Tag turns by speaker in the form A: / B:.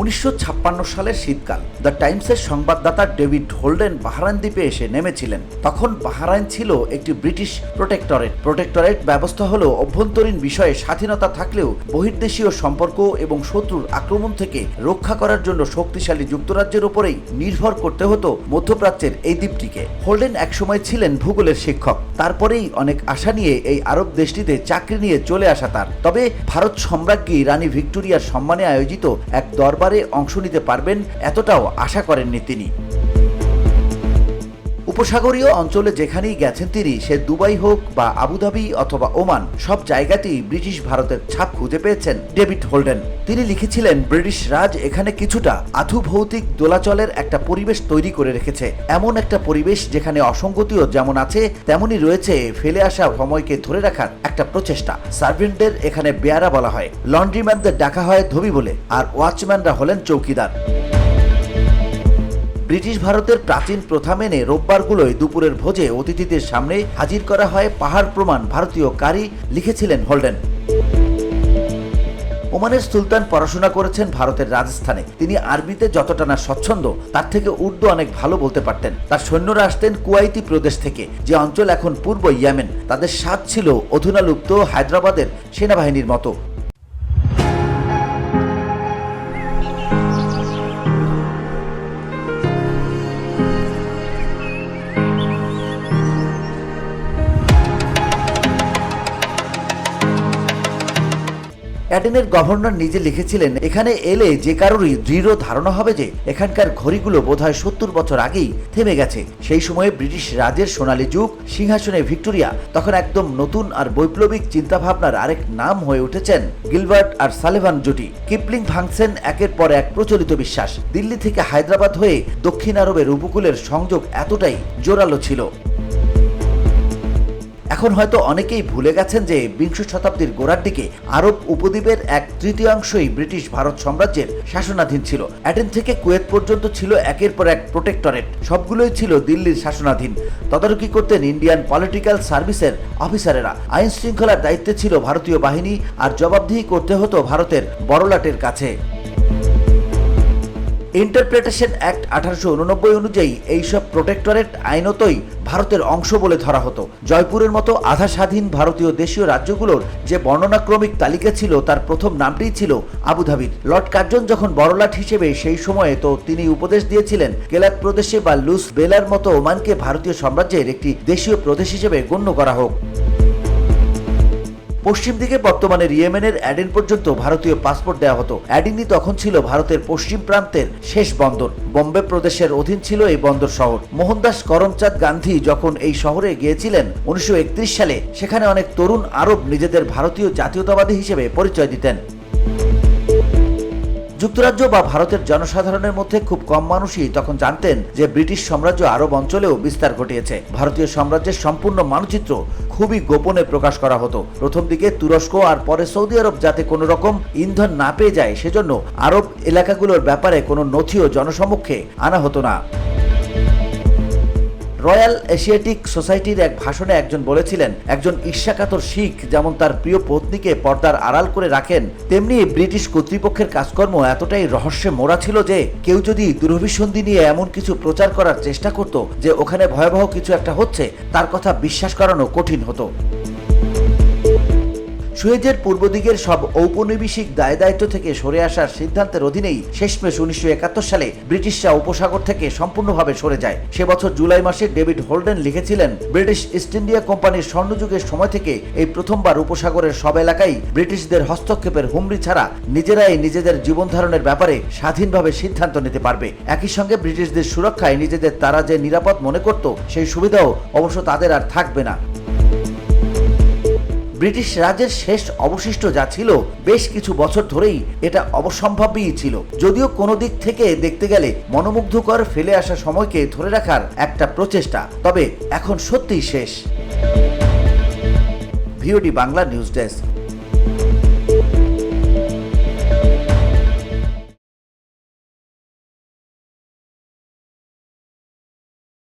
A: 1956 সালের শীতকাল। দ্য টাইমসের সংবাদদাতা ডেভিড হোল্ডেন বাহরাইন দ্বীপে এসে নেমেছিলেন। তখন বাহরাইন ছিল একটি ব্রিটিশ প্রোটেক্টরেট। প্রোটেক্টরেট ব্যবস্থা হলো অভ্যন্তরীণ বিষয়ে স্বাধীনতা থাকলেও বহির্দেশীয় সম্পর্ক এবং শত্রুর আক্রমণ থেকে রক্ষা করার জন্য শক্তিশালী যুক্তরাজ্যের উপরেই নির্ভর করতে হতো মধ্যপ্রাচ্যের এই দ্বীপটিকে। হোল্ডেন একসময় ছিলেন ভূগোলের শিক্ষক। তারপরেই অনেক আশা নিয়ে এই আরব দেশটিতে চাকরি নিয়ে চলে আসা তার। তবে ভারত সম্রাজ্ঞী রানী ভিক্টোরিয়ার সম্মানে আয়োজিত এক দরবারে অংশ নিতে পারবেন এতটাও আশা করেননি তিনি। উপসাগরীয় অঞ্চলে যেখানেই গেছেন তিনি, সে দুবাই হোক বা আবুধাবি অথবা ওমান, সব জায়গাতেই ব্রিটিশ ভারতের ছাপ খুঁজে পেয়েছেন ডেভিড হোল্ডেন। তিনি লিখেছিলেন, ব্রিটিশ রাজ এখানে কিছুটা আধুভৌতিক দোলাচলের একটা পরিবেশ তৈরি করে রেখেছে। এমন একটা পরিবেশ যেখানে অসঙ্গতিও যেমন আছে তেমনই রয়েছে ফেলে আসা সময়কে ধরে রাখার একটা প্রচেষ্টা। সার্ভেন্টদের এখানে বেয়ারা বলা হয়, লন্ড্রিম্যানদের ডাকা হয় ধোবি বলে, আর ওয়াচম্যানরা হলেন চৌকিদার। ব্রিটিশ ভারতের প্রাচীন প্রথা মেনে রোববারগুলোয় দুপুরের ভোজে অতিথিদের সামনে হাজির করা হয় পাহাড় প্রমাণ ভারতীয় কারি, লিখেছিলেন হোল্ডেন। ওমানের সুলতান পড়াশোনা করেছেন ভারতের রাজস্থানে। তিনি আরবিতে যতটা না স্বচ্ছন্দ, তার থেকে উর্দু অনেক ভালো বলতে পারতেন। তার সৈন্যরা আসতেন কুয়াইতি প্রদেশ থেকে, যে অঞ্চল এখন পূর্ব ইয়েমেন। তাদের স্বাদ ছিল অধুনালুপ্ত হায়দ্রাবাদের সেনাবাহিনীর মতো। অ্যাডেনের গভর্নর নিজে লিখেছিলেন, এখানে এলে যে কারোরই দৃঢ় ধারণা হবে যে এখানকার ঘড়িগুলো বোধহয় 70 বছর আগেই থেমে গেছে। সেই সময়ে ব্রিটিশ রাজের সোনালী যুগ, সিংহাসনে ভিক্টোরিয়া। তখন একদম নতুন আর বৈপ্লবিক চিন্তাভাবনার আরেক নাম হয়ে উঠেছেন গিলবার্ট আর সালিভান জুটি। কিপলিং ভাঙছেন একের পর এক প্রচলিত বিশ্বাস। দিল্লি থেকে হায়দ্রাবাদ হয়ে দক্ষিণ আরবের উপকূলের সংযোগ এতটাই জোরালো ছিল। এখন হয়তো অনেকেই ভুলে গেছেন যে বিংশ শতাব্দীর গোড়ার দিকে আরব উপদ্বীপের এক তৃতীয়াংশই ব্রিটিশ ভারত সাম্রাজ্যের শাসনাধীন ছিল। অ্যাডেন থেকে কুয়েত পর্যন্ত ছিল একের পর এক প্রোটেক্টরেট। সবগুলোই ছিল দিল্লির শাসনাধীন। তদারকি করতেন ইন্ডিয়ান পলিটিক্যাল সার্ভিসের অফিসারেরা। আইন শৃঙ্খলার দায়িত্বে ছিল ভারতীয় বাহিনী, আর জবাবদিহি করতে হতো ভারতের বড়লাটের কাছে। ইন্টারপ্রিটেশন অ্যাক্ট 1889 অনুযায়ী এইসব প্রোটেক্টরেট আইনতই ভারতের অংশ বলে ধরা হতো। জয়পুরের মতো আধা স্বাধীন ভারতীয় দেশীয় রাজ্যগুলোর যে বর্ণনাক্রমিক তালিকা ছিল, তার প্রথম নামটিই ছিল আবুধাবির। লর্ড কার্জন যখন বড়লাট হিসেবে সেই সময়ে, তো তিনি উপদেশ দিয়েছিলেন কেলাত প্রদেশে বা লুস বেলার মতো ওমানকে ভারতীয় সাম্রাজ্যের একটি দেশীয় প্রদেশ হিসেবে গণ্য করা হোক। পশ্চিম দিকে বর্তমানের ইয়েমেনের অ্যাডেন পর্যন্ত ভারতীয় পাসপোর্ট দেওয়া হতো। অ্যাডিনই তখন ছিল ভারতের পশ্চিম প্রান্তের শেষ বন্দর। বোম্বে প্রদেশের অধীন ছিল এই বন্দর শহর। মোহনদাস করমচাঁদ গান্ধী যখন এই শহরে গিয়েছিলেন 1931 সালে, সেখানে অনেক তরুণ আরব নিজেদের ভারতীয় জাতীয়তাবাদী হিসেবে পরিচয় দিতেন। যুক্তরাজ্য বা ভারতের জনসাধারণের মধ্যে খুব কম মানুষই তখন জানতেন যে ব্রিটিশ সাম্রাজ্য আরব অঞ্চলেও বিস্তার ঘটিয়েছে। ভারতীয় সাম্রাজ্যের সম্পূর্ণ মানচিত্র খুবই গোপনে প্রকাশ করা হতো। প্রথম দিকে তুরস্ক আর পরে সৌদি আরব যাতে কোনো রকম ইন্ধন না পেয়ে যায়, সেজন্য আরব এলাকাগুলোর ব্যাপারে কোনো নথিও জনসমক্ষে আনা হতো না। রয়্যাল এশিয়াটিক সোসাইটির এক ভাষণে একজন বলেছিলেন, একজন ঈর্ষাকাতর শিখ যেমন তার প্রিয় পত্নীকে পর্দার আড়াল করে রাখেন, তেমনি ব্রিটিশ কর্তৃপক্ষের কাজকর্ম এতটাই রহস্যে মোড়া ছিল যে কেউ যদি দুরভিসন্ধি নিয়ে এমন কিছু প্রচার করার চেষ্টা করত যে ওখানে ভয়াবহ কিছু একটা হচ্ছে, তার কথা বিশ্বাস করানো কঠিন হতো। সুয়েজের পূর্ব দিকের সব ঔপনিবেশিক দায় দায়িত্ব থেকে সরে আসার সিদ্ধান্তের অধীনেই শেষমেশ 1971 সালে ব্রিটিশরা উপসাগর থেকে সম্পূর্ণভাবে সরে যায়। সে বছর জুলাই মাসে ডেভিড হোল্ডেন লিখেছিলেন, ব্রিটিশ ইস্ট ইন্ডিয়া কোম্পানির স্বর্ণযুগের সময় থেকে এই প্রথমবার উপসাগরের সব এলাকায় ব্রিটিশদের হস্তক্ষেপের হুমড়ি ছাড়া নিজেরাই নিজেদের জীবন ধারণের ব্যাপারে স্বাধীনভাবে সিদ্ধান্ত নিতে পারবে। একই সঙ্গে ব্রিটিশদের সুরক্ষায় নিজেদের তারা যে নিরাপদ মনে করত, সেই সুবিধাও অবশ্য তাদের আর থাকবে না। ব্রিটিশ রাজের শেষ অবশিষ্ট যা ছিল, বেশ কিছু বছর ধরেই এটা অবসম্ভাবীই ছিল। যদিও কোনো দিক থেকে দেখতে গেলে মনোমুগ্ধকর ফেলে আসা সময়কে ধরে রাখার একটা প্রচেষ্টা, তবে এখন সত্যিই শেষ। VOD Bangla news desk.